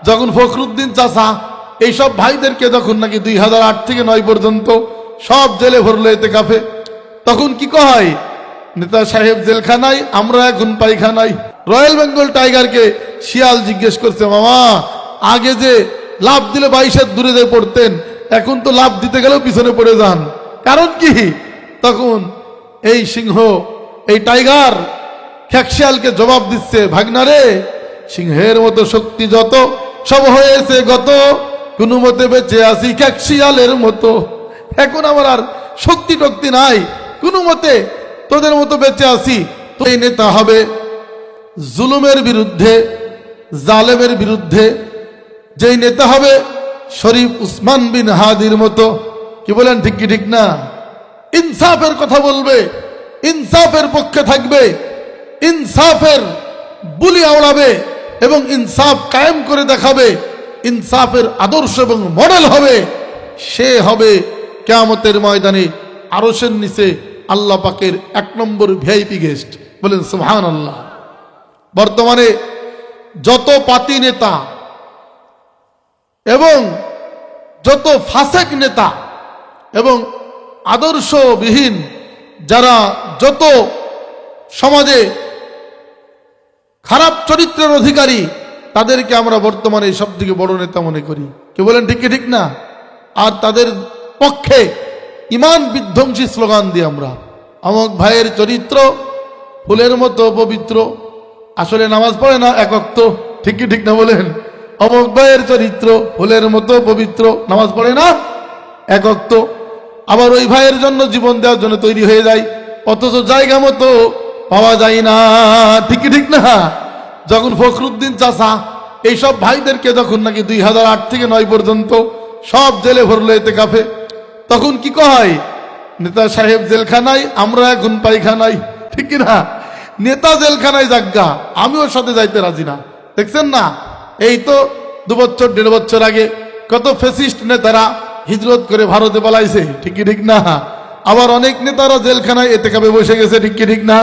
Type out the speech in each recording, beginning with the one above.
যখন ফখরুদ্দিন চাচা এইসব ভাইদেরকে যখন নাকি 2008 থেকে 9 পর্যন্ত সব জেলে ভরলো এতেকাফে, তখন কি কয়, নেতা সাহেব জেলখানায়, আমরা এখন পায়খানায়। রয়্যাল বেঙ্গল টাইগারকে শিয়াল জিজ্ঞেস করছে, মামা আগে যে লাভ দিলে 22 দূরে যে পড়তেন, এখন তো লাভ দিতে গেলেও পিছনে পড়ে যান, কারণ কি? তখন এই সিংহ, এই টাইগার খ্যাকশিয়ালকে জবাব দিচ্ছে, ভাগনারে সিংহের মতো শক্তি যত সব হয়েছে গত, কোনো মতে বেঁচে আছি খ্যাকশিয়ালের মতো। এখন আমার আর শক্তি টক্তি নাই, কোনো মতে তোদের মতো বেঁচে আছি। তো এই নেতা হবে জুলুমের বিরুদ্ধে, জালেমের বিরুদ্ধে, যেই নেতা হবে শরীফ উসমান বিন হাদির মতো। কি বলেন, ঠিক কি ঠিক না? ইনসাফের কথা বলবে, ইনসাফের পক্ষে থাকবে, ইনসাফের বুলি আওড়াবে এবং ইনসাফ কায়েম করে দেখাবে, ইনসাফের আদর্শ এবং মডেল হবে। সে হবে কিয়ামতের ময়দানে আরশের নিচে আল্লাহ পাকের 1 নম্বর ভিআইপি গেস্ট। বলেন সুবহানাল্লাহ। বর্তমানে যত পাতি নেতা এবং যত ফাসেক নেতা এবং আদর্শবিহীন যারা যত সমাজে খারাপ চরিত্রের অধিকারী, তাদেরকে আমরা বর্তমানে সব থেকে বড় নেতা মনে করি। কি বলেন, ঠিক কি ঠিক না? আর তাদের পক্ষে ইমান বিধ্বংসী স্লোগান দিই আমরা, অমুক ভাইয়ের চরিত্র ফুলের মতো পবিত্র, আসলে নামাজ পড়ে না 1 ওয়াক্ত, ঠিক কি ঠিক না বলেন? অমুক ভাইয়ের চরিত্র ফুলের মতো পবিত্র, নামাজ পড়ে না 1 ওয়াক্ত, আবার ওই ভাইয়ের জন্য জীবন দেওয়ার জন্য তৈরি হয়ে যায়, অথচ জায়গা মতো পাওয়া যায় না, ঠিক কি ঠিক না? যখন ফখরুদ্দিন চাচা এইসব ভাইদেরকে যখন নাকি 2008 থেকে 9 পর্যন্ত সব জেলে ভরলো এতেকাফে, তখন কি কয়, নেতা সাহেব জেলখানায়, আমরা এখন পায়খানায়, ঠিক কি না? নেতা জেলখানায় যাজ্ঞা, আমিও সাথে যাইতে রাজি না। দেখছেন না, এই তো 2 বছর 1.5 বছর আগে কত ফ্যাসিস্ট নেতারা হিজরত করে ভারতে পালাইছে, ঠিক কি ঠিক না? আবার অনেক নেতারা জেলখানায় এতেকাফে বসে গেছে, ঠিক কি ঠিক না?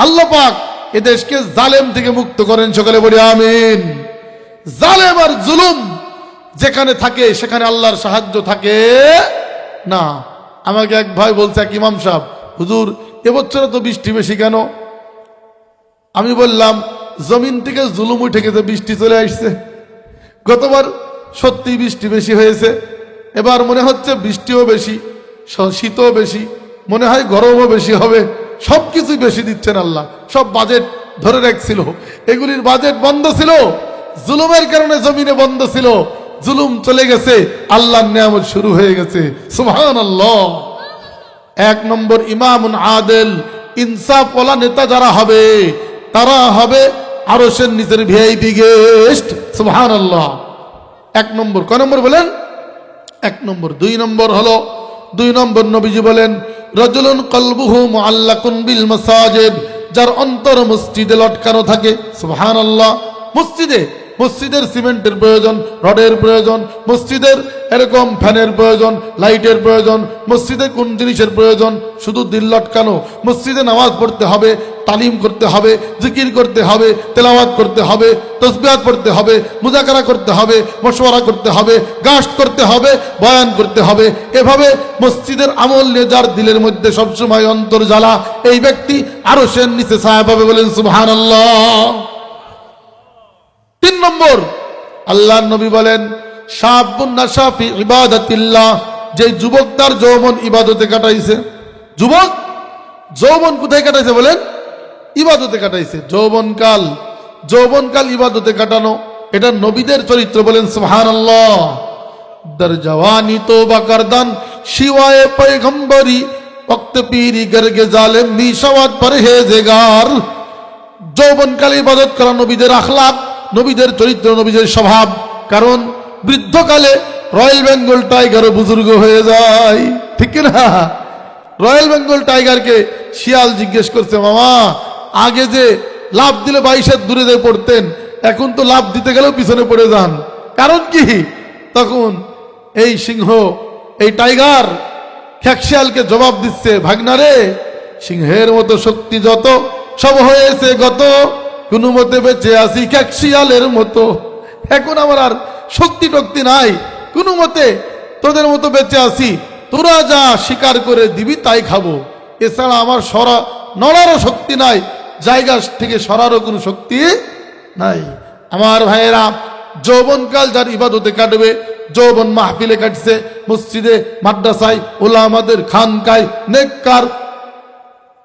আল্লাহ পাক এদেশকে জালেম থেকে মুক্ত করেন, সকলে বলি আমিন। জালেম আর জুলুম যেখানে থাকে সেখানে আল্লাহর সাহায্য থাকে না। আমাকে এক ভাই বলছে, এক ইমাম সাহেব, হুজুর এবছরে তো বৃষ্টি বেশি কেন? আমি বললাম, জমিন থেকে জুলুম উঠে গেছে, বৃষ্টি চলে আসছে। গতবার সত্যি বৃষ্টি বেশি হয়েছে, এবার মনে হচ্ছে বৃষ্টিও বেশি, শীতও বেশি, মনে হয় গরমও বেশি হবে। সবকিছুই বেশি দিচ্ছেন আল্লাহ। সব বাজেট ধরে রাখছিল, এগুলির বাজেট বন্ধ ছিল, জুলুমের কারণে জমিনে বন্ধ ছিল, জুলুম চলে গেছে, আল্লাহর নিয়ামত শুরু হয়ে গেছে। সুবহানাল্লাহ। 1 নম্বর ইমামুন আদেল, ইনসাফ ওয়ালা নেতা যারা হবে, তারা হবে আরশের নিচের ভিআইপি গেস্ট। সুবহানাল্লাহ। 1 নম্বর। কয় নম্বর বলেন? 1 নম্বর। 2 নম্বর হলো, 2 নম্বর নবীজি বলেন, রাজুলুন কলবুহু মুআল্লাকুন বিল মাসাজিদ, যার অন্তর মসজিদে লটকানো থাকে। সুবহানাল্লাহ। মসজিদের সিমেন্টের প্রয়োজন, রডের প্রয়োজন, মসজিদের এরকম ফ্যানের প্রয়োজন, লাইটের প্রয়োজন, মসজিদে কোন জিনিসের প্রয়োজন? শুধু দিল লটকানো। মসজিদে নামাজ পড়তে হবে, তালিম করতে হবে, জিকির করতে হবে, তেলাওয়াত করতে হবে, তসবিহাত পড়তে হবে, মুজাকারা করতে হবে, মশওয়ারা করতে হবে, গাস্ট করতে হবে, বয়ান করতে হবে। এভাবে মসজিদের আমল নিয়ে যার দিলের মধ্যে সবসময় অন্তর জ্বালা, এই ব্যক্তি আরশের নিচে ছায়া পাবে। বলেন সুবহানাল্লাহ। 3 নম্বর, আল্লাহর নবী বলেন, শাবুন নাশা ফি ইবাদাতিল্লাহ, যে যুবক তার যৌবন ইবাদতে কাটাইছে। যুবক যৌবন কোথায় কাটাইছে বলেন? ইবাদতে কাটাইছে। যৌবনকাল ইবাদতে কাটানো, এটা নবীদের চরিত্র। বলেন সুবহানাল্লাহ। দর জওয়ানি তওবা করদান শিওয়ায়ে পয়গম্বরি, ওয়াক্ত পীরি গরগে জালেম মিশাওয়াত পরহেজগার। যৌবনকালে ইবাদত করা নবীদের আখলাক, নবীদের চরিত্র, নবীদের স্বভাব। কারণ বৃদ্ধকালে রয়্যাল বেঙ্গল টাইগারও বুজুর্গ হয়ে যায়, ঠিক না? রয়্যাল বেঙ্গল টাইগারকে শিয়াল জিজ্ঞেস করছে, মামা আগে যে লাভ দিলে 22 দূরে যে পড়তেন, এখন তো লাভ দিতে গেলেও পিছনে পড়ে যান, কারণ কি? তখন এই সিংহ, এই টাইগার খ্যাকশিয়ালকে জবাব দিচ্ছে, ভাগনারে সিংহের মতো শক্তি যত সব হয়েছে গত, কোনো মতে বেঁচে আছি খ্যাকশিয়ালের মতো। এখন আমার আর শক্তি টক্তি নাই, কোনো মতে তোদের মতো বেঁচে আছি, তোরা যা স্বীকার করে দিবি তাই খাবো, এছাড়া আমার নড়ারও শক্তি নাই, জায়গা থেকে সরারও কোনো শক্তি নাই। আমার ভাইয়েরা, যৌবনকাল যার ইবাদতে কাটবে, যৌবন মাহফিলে কাটছে, মসজিদে, মাদ্রাসায়, ওলামাদের খানকায়, নেককার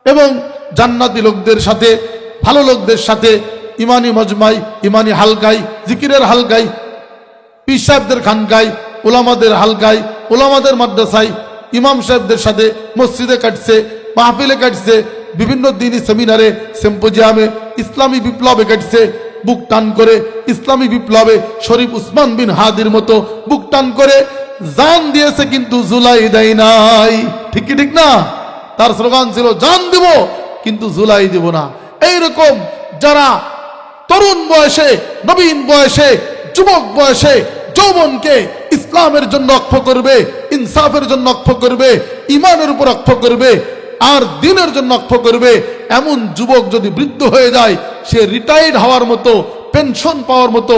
এবং জান্নাতি লোকদের সাথে, ভালো লোকদের সাথে, ইমানি মজমাই, ইমানি হালকায়, জিকিরের হালকায়, পীর সাহেবদের খানকায়, ওলামাদের হালকায়, ওলামাদের মাদ্রাসায়, ইমাম সাহেবদের সাথে মসজিদে কাটছে, মাহফিলে কাটছে, বিভিন্ন দিনই সেমিনারে, সিম্পোজিয়ামে, ইসলামী বিপ্লবে কাটছে, বুক টান করে ইসলামী বিপ্লবে শরীফ উসমান বিন হাদির মতো বুক টান করে জান দিয়েছে, কিন্তু জুলাই দেয় নাই। ঠিক কি ঠিক না? তার স্লোগান ছিল জান দিব কিন্তু জুলাই দিব না। এইরকম যারা তরুণ বয়সে, নবীন বয়সে, যুবক বয়সে যৌবনকে ইসলামের জন্য অক্ষ করবে, ইনসাফের জন্য অক্ষ করবে, ইমানের উপর অক্ষ করবে, আর দিনের জন্য অক্ষ করবে, এমন যুবক যদি বৃদ্ধ হয়ে যায়, সে রিটায়ার্ড হওয়ার মতো, পেনশন পাওয়ার মতো,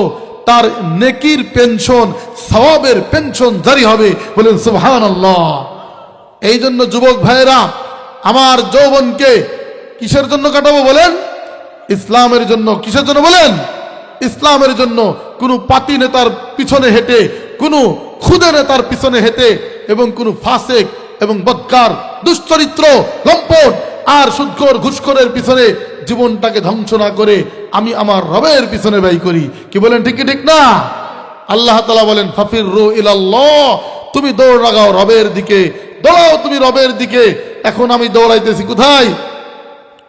তার নেকির পেনশন, সওয়াবের পেনশন জারি হবে। বলেন সুবহানাল্লাহ। এই জন্য যুবক ভাইয়েরা, আমার যৌবনকে কিসের জন্য কাটাবো বলেন? ইসলামের জন্য। কিসের জন্য বলেন? ইসলামের জন্য। কোনো পাতি নেতার পিছনে হেঁটে, কোনো খুদে নেতার পিছনে হেঁটে, এবং কোনো ফাসেক এবং বদকার, দুশ্চরিত্র, লম্পট আর সুদখোর, ঘুষখোরের পিছনে জীবনটাকে ধ্বংস না করে আমি আমার রবের পিছনে ব্যয় করি। কি বলেন? ঠিক কি ঠিক না? আল্লাহ তাআলা বলেন ফাফিরু ইলাল্লাহ, তুমি দৌড় লাগাও রবের দিকে, দৌড়াও তুমি রবের দিকে। এখন আমি দৌড়াইতেছি কোথায়?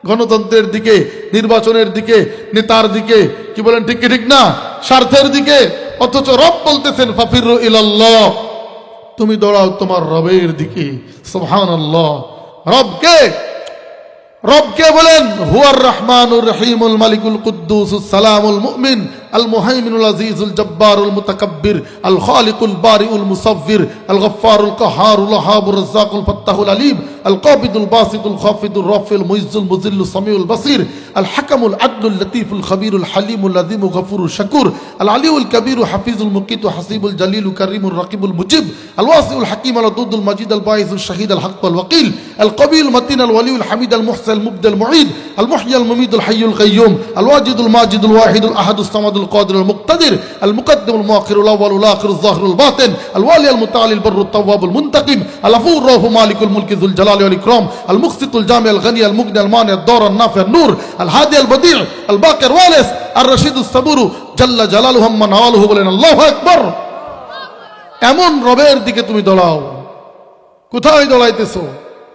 গণতন্ত্রের দিকে, নির্বাচনের দিকে, নেতার দিকে। কি বলেন? ঠিক কি ঠিক না? স্বার্থের দিকে। অথচ রব বলতেছেন ফাফিরু ইলাল্লাহ, তুমি দৌড়াও তোমার রবের দিকে। সুবহানাল্লাহ। রবকে রবকে বলেন হুয়ার রহমানুর রহিমুল মালিকুল কুদ্দুসুস সালামুল মুমিন আল মুহাইমিনুল আজিজুল জব্বারুল মুতাকাব্বির আল খালিকুল বারিউল মুসাవ్বির আল গফফারুল কাহারুল ওয়াহাবুর রাজ্জাকুল ফাত্তাহুল আলিম আল কাবিদুল বাসিতুল খাফিদুর রাফিউল মুইজ্জুল মুজিল্লুস সামিউল বাসির আল হাকামুল আদলুল লতীফুল খবীরুল হালিমুল আযীমুল গফুরুশ শাকুর আল আলিউল কবীর হাফিজুল মুকিতু হাসিবুল জালিলুল কারীমুর রাকিবুল মুজিব আল ওয়াসিউল হাকীম আল ওয়াদুদুল মাজিদ আল বাঈসুল শাহীদ আল হক ওয়াল ওয়াকিল আল কবিল মাতিন আল ওয়ালিউল হামিদ আল মুহসিন المبدع المعيد المحيي المميت الحي القيوم الواجد الماجد الواحد الأحد الصمد القادر المقتدر المقدم المؤخر الأول الآخر الظاهر الباطن الوالي المتعالي البر التواب المنتقم العفو الرؤوف مالك الملك ذو الجلال والإكرام المقسط الجامع الغني المغني المانع الدار النافع النور الهادي البديع الباقر الوارث الرشيد الصبور جل جلاله من نواله বলেন আল্লাহু আকবার। এমন রবের দিকে তুমি দৌড়াও। কোথায় দৌড়াইতেছো?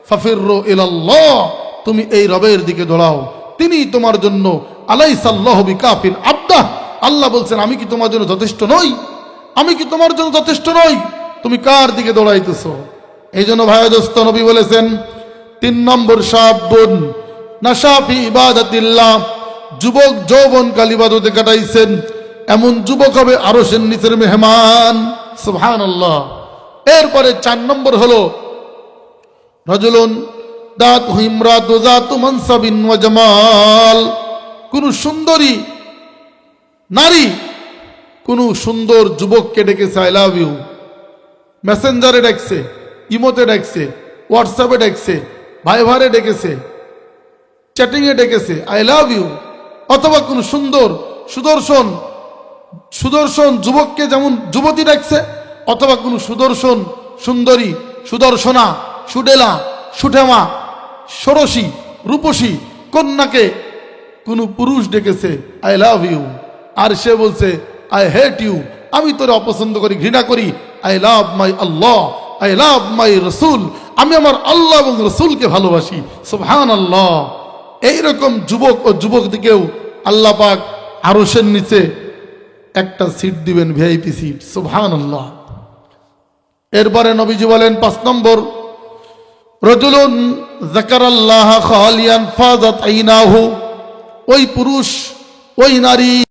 ফাফিরু ইলাল্লাহ, তুমি এই রবের দিকে দৌড়াও, তিনি তোমার জন্য আলাইসাল্লাহু বিকাফিন আবদা। আল্লাহ বলছেন আমি কি তোমার জন্য যথেষ্ট নই? আমি কি তোমার জন্য যথেষ্ট নই? তুমি কার দিকে দৌড়াইতেছো? এই জন্য ভাই দোস্ত, নবী বলেছেন 3 নম্বর শাবুন নাশাফি ইবাদাতিল্লাহ, যুবক যৌবনকাল ইবাদতে কাটাইছেন, এমন যুবক হবে আরশের নিচের মেহমান। সুবহানাল্লাহ। এরপরে 4 নম্বর হলো রাজুলুন দাতু ইমরাতু যাতু মানসাবিন ওয়া জামাল, কোন সুন্দরী নারী কোন সুন্দর যুবককে ডেকেছে আই লাভ ইউ, মেসেঞ্জারে ডেকছে, ইমোতে ডেকছে, হোয়াটসঅ্যাপে ডেকছে, ভাইভারে ডেকেছে, চ্যাটিংয়ে ডেকেছে আই লাভ ইউ। অথবা কোন সুন্দর সুদর্শন যুবককে যেমন যুবতী ডাকছে, অথবা কোন সুন্দরী, সুদর্শনা, সুডেলা, সুঠেমা, ষোড়শী, রূপসী কন্যাকে কোন পুরুষ ডেকেছে আই লাভ ইউ, আর সে বলছে আই হেট ইউ, আমি তোরে অপছন্দ করি, ঘৃণা করি। I love my Allah, I love মাই রসুল, আমি আমার আল্লাহ এবং রসুলকে ভালোবাসি। সুবহানাল্লাহ। এইরকম যুবক ও যুবকদিকেও আল্লাহ পাক আরশের নিচে একটা সিট দিবেন, ভিআইপি সিট। সুবহানাল্লাহ। এরপরে নবীজি বলেন 5 নম্বর রাজুলুন যাকারাল্লাহ খালিয়ান ফাযাত আইনাহু, ওই পুরুষ, ওই নারী